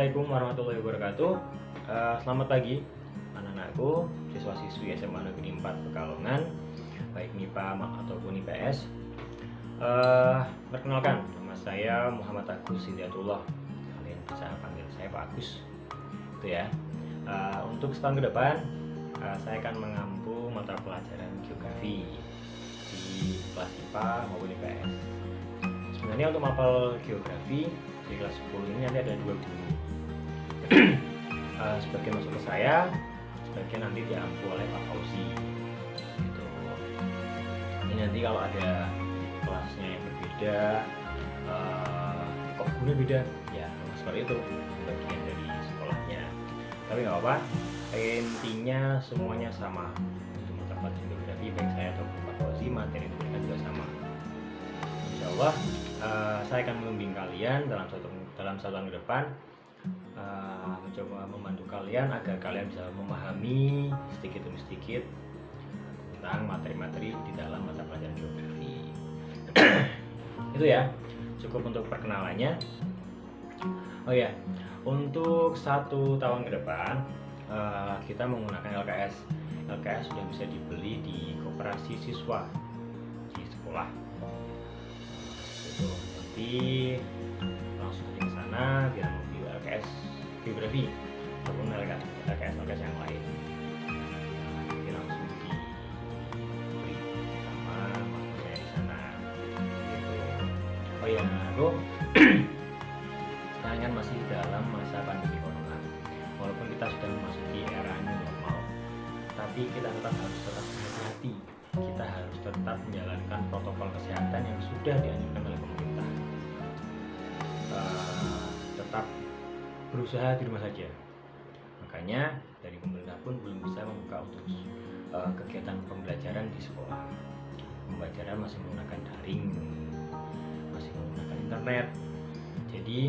Assalamualaikum warahmatullahi wabarakatuh. Selamat pagi anak-anakku, siswa-siswi SMA Negeri 4 Pekalongan, baik MIPA ataupun IPS. Perkenalkan, nama saya Muhammad Agus Hidayatullah. Kalian bisa panggil saya Pak Agus. Itu ya. Untuk setahun ke depan, saya akan mengampu mata pelajaran geografi di kelas IPA maupun IPS. Sebenarnya untuk mapel geografi di kelas 10 ini nanti ada 2 guru. Sebagian masuk ke saya, sebagian nanti diampu oleh Pak Fauzi. Gitu. Ini nanti kalau ada kelasnya yang berbeda, kok gurunya beda, ya seperti itu, bagian dari sekolahnya. Tapi nggak apa-apa, intinya semuanya sama. Untuk mata pelajaran geografi baik saya atau Pak Fauzi, materi itu juga sama. Insya Allah saya akan membimbing kalian dalam satu tahun ke depan, mencoba membantu kalian agar kalian bisa memahami sedikit demi sedikit tentang materi-materi di dalam mata pelajaran geografi. Itu ya, cukup untuk perkenalannya. Oh ya, untuk 1 tahun ke depan kita menggunakan LKS. LKS sudah bisa dibeli di koperasi siswa di sekolah. Nanti langsung ke sana biar mobil LKS geografi ataupun LKS yang lain. Nanti langsung dibeli sama masnya di sana. Gitu. Oh ya, aku sekarang kan masih dalam masa pandemi corona. Walaupun kita sudah memasuki era new normal, tapi kita tetap hati-hati. Kita harus tetap menjalankan protokol kesehatan yang sudah dianjurkan oleh pemerintah. Tetap berusaha di rumah saja. Makanya dari pemerintah pun belum bisa membuka untuk kegiatan pembelajaran di sekolah. Pembelajaran masih menggunakan daring, masih menggunakan internet. Jadi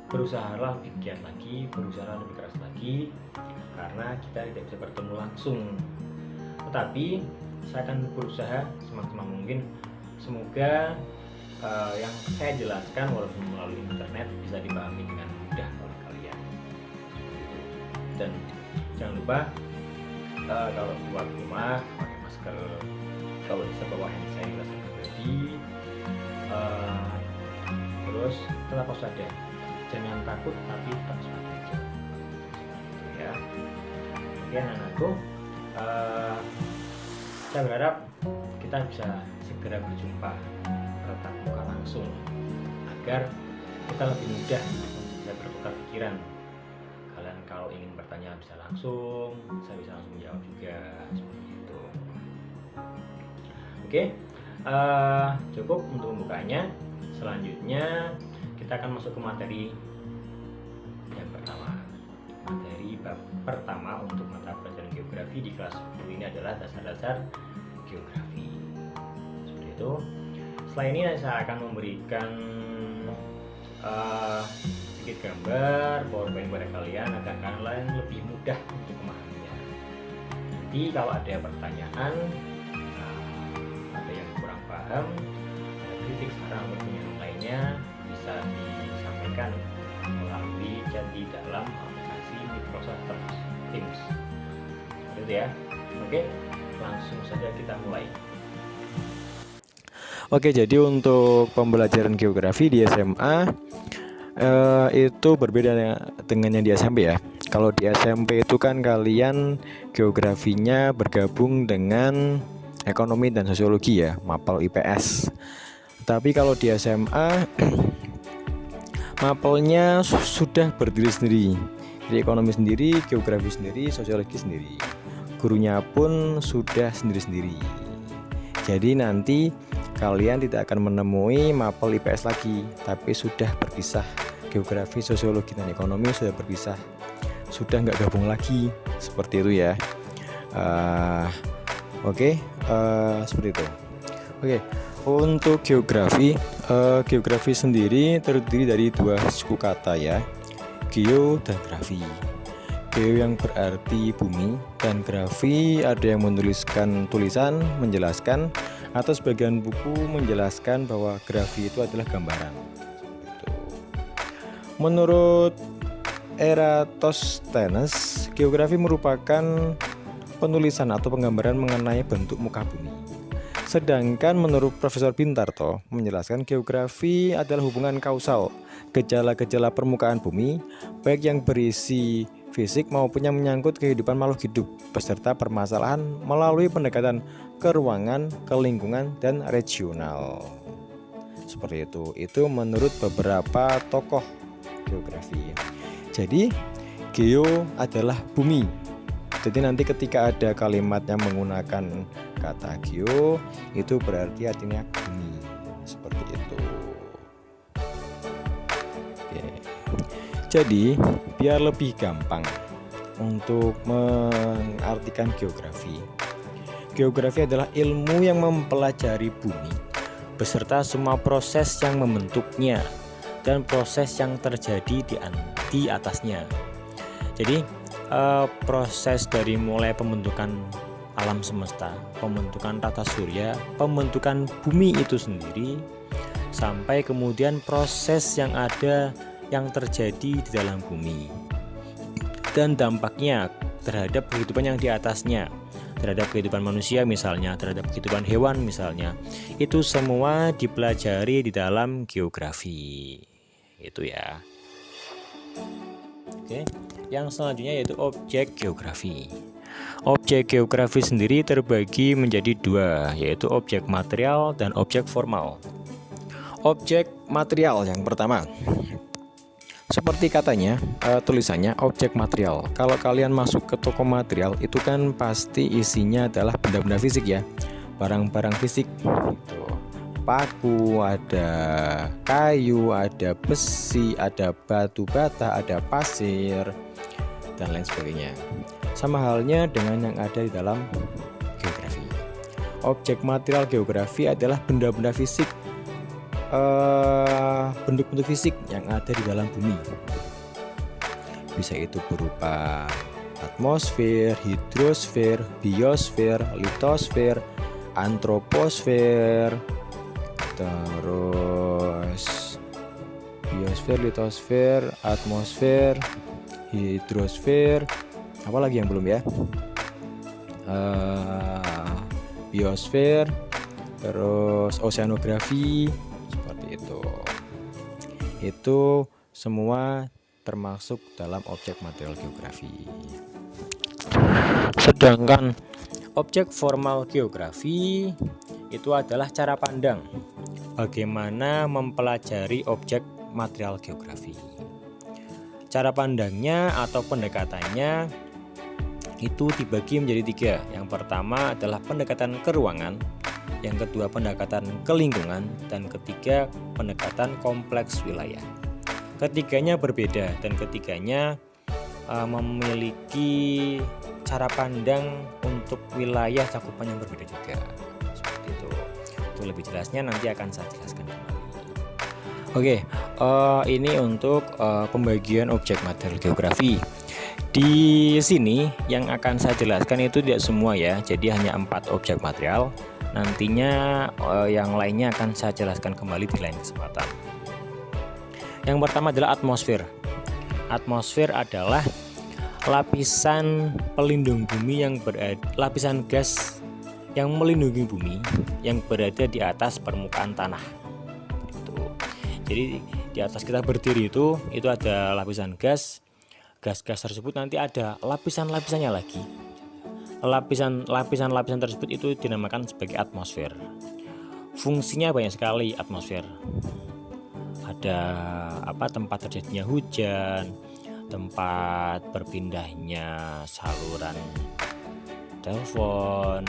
berusahalah lebih giat lagi, berusaha lebih keras lagi, karena kita tidak bisa bertemu langsung. Tetapi saya akan berusaha semaksimal mungkin. Semoga yang saya jelaskan walaupun melalui internet bisa dipahami dengan mudah oleh kalian. Dan jangan lupa kalau keluar rumah pakai masker, kalau bisa bawa hand sanitizer pribadi, terus tetap waspada, jangan takut tapi tetap waspada aja. Ya, oke anak-anakku, saya berharap kita bisa segera berjumpa tatap muka langsung agar kita lebih mudah untuk bisa bertukar pikiran. Kalian kalau ingin bertanya bisa langsung, saya bisa langsung menjawab juga, seperti itu. Oke, cukup untuk pembukaannya. Selanjutnya kita akan masuk ke materi yang pertama. Materi bab pertama untuk mata pelajaran geografi di kelas 10 ini adalah dasar-dasar geografi. Seperti itu. Setelah ini saya akan memberikan sedikit gambar PowerPoint kepada kalian agar kalian lebih mudah untuk memahaminya. Nanti kalau ada pertanyaan, ada yang kurang paham, ada kritik, saran ataupun yang lainnya, bisa disampaikan melalui chat di dalam aplikasi Microsoft Teams. Seperti itu ya. Oke, langsung saja kita mulai. Oke, jadi untuk pembelajaran geografi di SMA itu berbeda dengan yang di SMP ya. Kalau di SMP itu kan kalian geografinya bergabung dengan ekonomi dan sosiologi ya, mapel IPS. Tapi kalau di SMA mapelnya sudah berdiri sendiri. Jadi ekonomi sendiri, geografi sendiri, sosiologi sendiri. Gurunya pun sudah sendiri-sendiri. Jadi nanti kalian tidak akan menemui mapel IPS lagi, tapi sudah berpisah. Geografi, sosiologi, dan ekonomi sudah berpisah, sudah nggak gabung lagi, seperti itu ya. Seperti itu. Oke, untuk geografi sendiri terdiri dari 2 suku kata ya, geo dan grafi. Geo yang berarti bumi, dan grafi ada yang menuliskan tulisan menjelaskan, atau sebagian buku menjelaskan bahwa grafi itu adalah gambaran. Menurut Eratosthenes, geografi merupakan penulisan atau penggambaran mengenai bentuk muka bumi. Sedangkan menurut Profesor Bintarto menjelaskan geografi adalah hubungan kausal gejala-gejala permukaan bumi, baik yang berisi fisik maupun yang menyangkut kehidupan makhluk hidup beserta permasalahan melalui pendekatan ke ruangan, ke lingkungan, dan regional. Seperti itu. Itu menurut beberapa tokoh geografi. Jadi geo adalah bumi. Jadi nanti ketika ada kalimat yang menggunakan kata geo, itu berarti artinya bumi. Seperti itu. Oke. Jadi biar lebih gampang untuk mengartikan geografi. Geografi adalah ilmu yang mempelajari bumi beserta semua proses yang membentuknya dan proses yang terjadi di atasnya. Jadi proses dari mulai pembentukan alam semesta, pembentukan tata surya, pembentukan bumi itu sendiri, sampai kemudian proses yang ada yang terjadi di dalam bumi dan dampaknya terhadap kehidupan yang di atasnya, terhadap kehidupan manusia misalnya, terhadap kehidupan hewan misalnya. Itu semua dipelajari di dalam geografi. Itu ya. Oke. Yang selanjutnya yaitu objek geografi. Objek geografi sendiri terbagi menjadi dua, yaitu objek material dan objek formal. Objek material yang pertama, seperti katanya, tulisannya objek material. Kalau kalian masuk ke toko material, itu kan pasti isinya adalah benda-benda fisik ya, barang-barang fisik. Gitu. Paku, ada kayu, ada besi, ada batu bata, ada pasir, dan lain sebagainya. Sama halnya dengan yang ada di dalam geografi. Objek material geografi adalah benda-benda fisik, bentuk-bentuk fisik yang ada di dalam bumi. Bisa itu berupa atmosfer, hidrosfer, biosfer, litosfer, antroposfer, terus biosfer, litosfer, atmosfer, hidrosfer, apa lagi yang belum ya? Biosfer, terus oceanografi, seperti itu. Itu semua termasuk dalam objek material geografi. Sedangkan objek formal geografi itu adalah cara pandang bagaimana mempelajari objek material geografi. Cara pandangnya atau pendekatannya itu dibagi menjadi tiga. Yang pertama adalah pendekatan ke ruangan, yang kedua pendekatan ke lingkungan, dan ketiga pendekatan kompleks wilayah. Ketiganya berbeda dan ketiganya memiliki cara pandang untuk wilayah cakupan yang berbeda juga. Seperti itu. Itu lebih jelasnya nanti akan saya jelaskan kembali. Oke, ini untuk pembagian objek material geografi. Di sini yang akan saya jelaskan itu tidak semua ya, jadi hanya 4 objek material. Nantinya yang lainnya akan saya jelaskan kembali di lain kesempatan. Yang pertama adalah atmosfer. Atmosfer adalah lapisan pelindung bumi yang lapisan gas yang melindungi bumi yang berada di atas permukaan tanah. Jadi di atas kita berdiri itu ada lapisan gas. Gas-gas tersebut nanti ada lapisan-lapisannya lagi. Lapisan-lapisan tersebut itu dinamakan sebagai atmosfer. Fungsinya banyak sekali atmosfer. Ada tempat terjadinya hujan, tempat berpindahnya saluran telepon,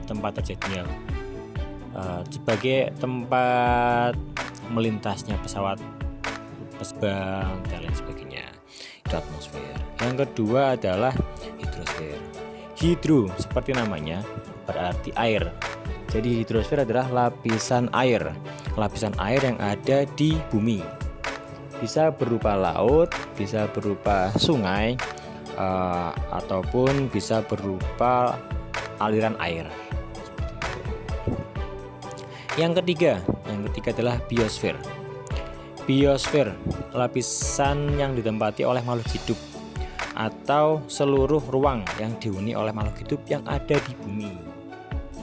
tempat terjadinya sebagai tempat melintasnya pesawat terbang dan lain sebagainya. Itu atmosfer. Yang kedua adalah hidrosfer. Hidro seperti namanya berarti air. Jadi hidrosfer adalah lapisan air yang ada di bumi. Bisa berupa laut, bisa berupa sungai, ataupun bisa berupa aliran air. Yang ketiga adalah biosfer. Biosfer, lapisan yang ditempati oleh makhluk hidup atau seluruh ruang yang dihuni oleh makhluk hidup yang ada di bumi.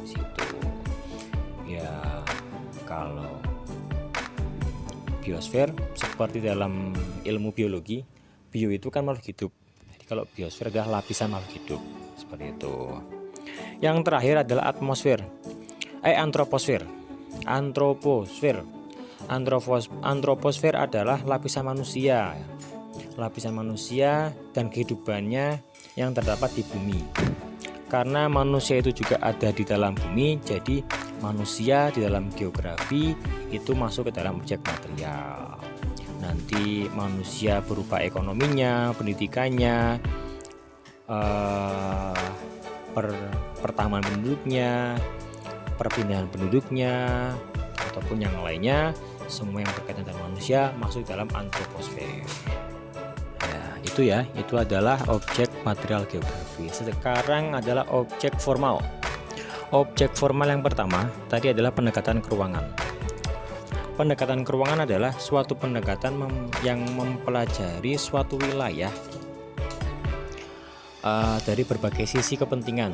Situ. Ya, kalau biosfer seperti dalam ilmu biologi, bio itu kan makhluk hidup. Jadi kalau biosfer adalah lapisan makhluk hidup. Seperti itu. Yang terakhir adalah atmosfer. Antroposfer. Antroposfer adalah lapisan manusia. Lapisan manusia dan kehidupannya yang terdapat di bumi. Karena manusia itu juga ada di dalam bumi, jadi manusia di dalam geografi itu masuk ke dalam objek material. Nanti manusia berupa ekonominya, pendidikannya, pertambahan penduduknya, perpindahan penduduknya, ataupun yang lainnya, semua yang berkaitan dengan manusia masuk dalam antroposfer. Itu adalah objek material geografi. Sekarang adalah objek formal. Objek formal yang pertama tadi adalah pendekatan keruangan. Pendekatan keruangan adalah suatu pendekatan yang mempelajari suatu wilayah dari berbagai sisi kepentingan.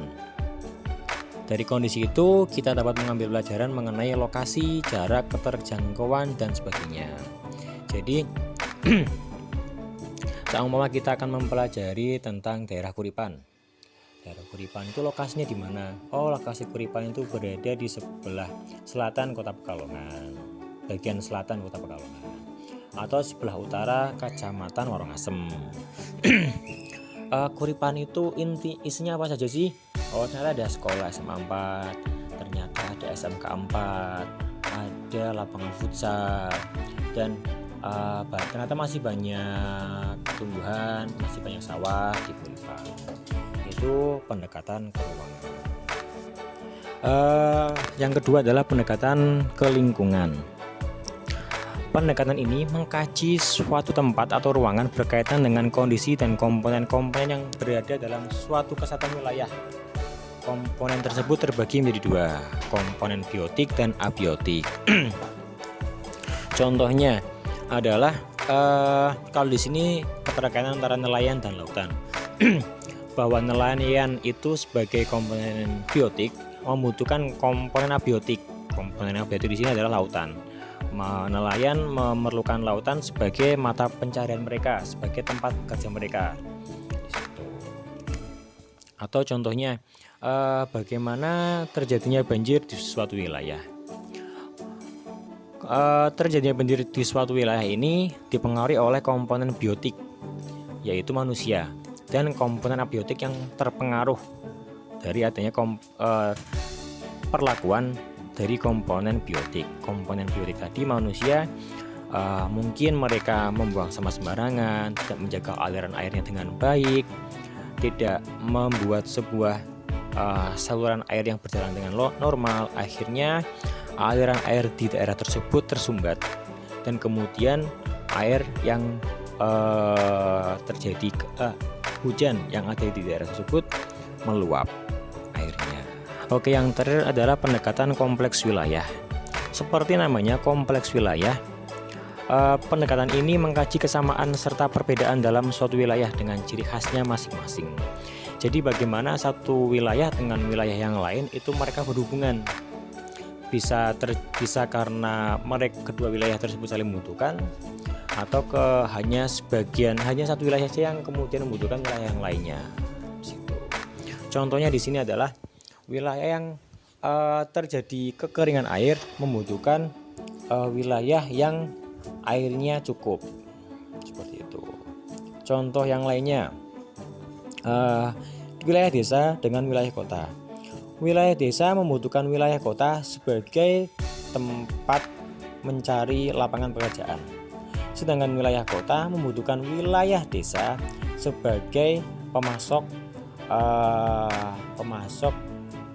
Dari kondisi itu kita dapat mengambil pelajaran mengenai lokasi, jarak, keterjangkauan, dan sebagainya. Jadi seumpama kita akan mempelajari tentang daerah Kuripan. Daerah Kuripan itu lokasinya di mana? Oh, lokasi Kuripan itu berada di sebelah selatan Kota Pekalongan, bagian selatan Kota Pekalongan, atau sebelah utara Kecamatan Warongasem. Kuripan itu isinya apa saja sih? Oh, ternyata ada sekolah SMA 4, ternyata ada SMK 4, ada lapangan futsal, dan ternyata masih banyak tumbuhan, masih banyak sawah di Kuripan. Itu pendekatan keruangan. Yang kedua adalah pendekatan ke lingkungan. Pendekatan ini mengkaji suatu tempat atau ruangan berkaitan dengan kondisi dan komponen-komponen yang berada dalam suatu kesatuan wilayah. Komponen tersebut terbagi menjadi dua, komponen biotik dan abiotik. Contohnya adalah kalau di sini keterkaitan antara nelayan dan lautan. Bahwa nelayan itu sebagai komponen biotik membutuhkan komponen abiotik. Komponen abiotik di sini adalah lautan. Nelayan memerlukan lautan sebagai mata pencarian mereka, sebagai tempat kerja mereka. Atau contohnya bagaimana terjadinya banjir di suatu wilayah. Terjadinya banjir di suatu wilayah ini dipengaruhi oleh komponen biotik, yaitu manusia, dan komponen abiotik yang terpengaruh dari adanya perlakuan dari komponen biotik. Komponen biotik tadi manusia, mungkin mereka membuang sampah sembarangan, tidak menjaga aliran airnya dengan baik, tidak membuat sebuah saluran air yang berjalan dengan normal. Akhirnya aliran air di daerah tersebut tersumbat, dan kemudian air yang terjadi hujan yang ada di daerah tersebut meluap airnya. Oke, yang terakhir adalah pendekatan kompleks wilayah. Seperti namanya, kompleks wilayah. Pendekatan ini mengkaji kesamaan serta perbedaan dalam suatu wilayah dengan ciri khasnya masing-masing. Jadi bagaimana satu wilayah dengan wilayah yang lain itu mereka berhubungan. Bisa karena mereka kedua wilayah tersebut saling membutuhkan, atau hanya satu wilayah saja yang kemudian membutuhkan wilayah yang lainnya. Contohnya di sini adalah wilayah yang terjadi kekeringan air membutuhkan wilayah yang airnya cukup, seperti itu. Contoh yang lainnya, wilayah desa dengan wilayah kota. Wilayah desa membutuhkan wilayah kota sebagai tempat mencari lapangan pekerjaan, sedangkan wilayah kota membutuhkan wilayah desa sebagai pemasok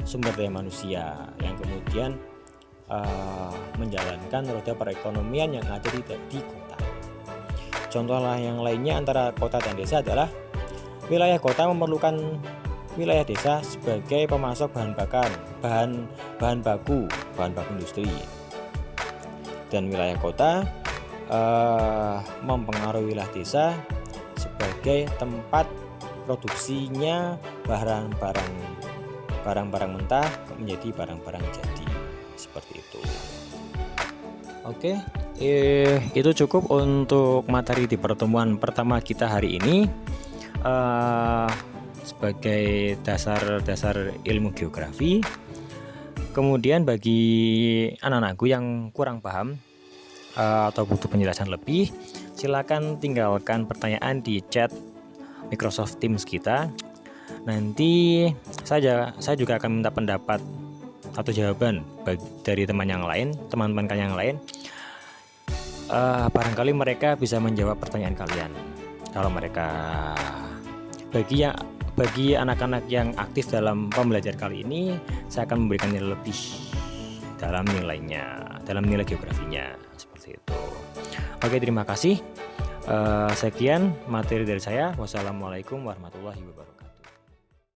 sumber daya manusia yang kemudian menjalankan roda perekonomian yang ada di kota. Contoh yang lainnya antara kota dan desa adalah wilayah kota memerlukan wilayah desa sebagai pemasok bahan baku industri, dan wilayah kota mempengaruhi wilayah desa sebagai tempat produksinya barang-barang mentah menjadi barang-barang jadi, seperti itu. Oke, itu cukup untuk materi di pertemuan pertama kita hari ini, sebagai dasar-dasar ilmu geografi. Kemudian bagi anak-anakku yang kurang paham atau butuh penjelasan lebih, silakan tinggalkan pertanyaan di chat Microsoft Teams kita. Nanti saya juga akan minta pendapat atau jawaban dari teman-teman kalian yang lain. Barangkali mereka bisa menjawab pertanyaan kalian. Kalau mereka bagi anak-anak yang aktif dalam pembelajaran kali ini, saya akan memberikan nilai lebih dalam nilai geografinya, seperti itu. Oke, terima kasih. Sekian materi dari saya. Wassalamualaikum warahmatullahi wabarakatuh.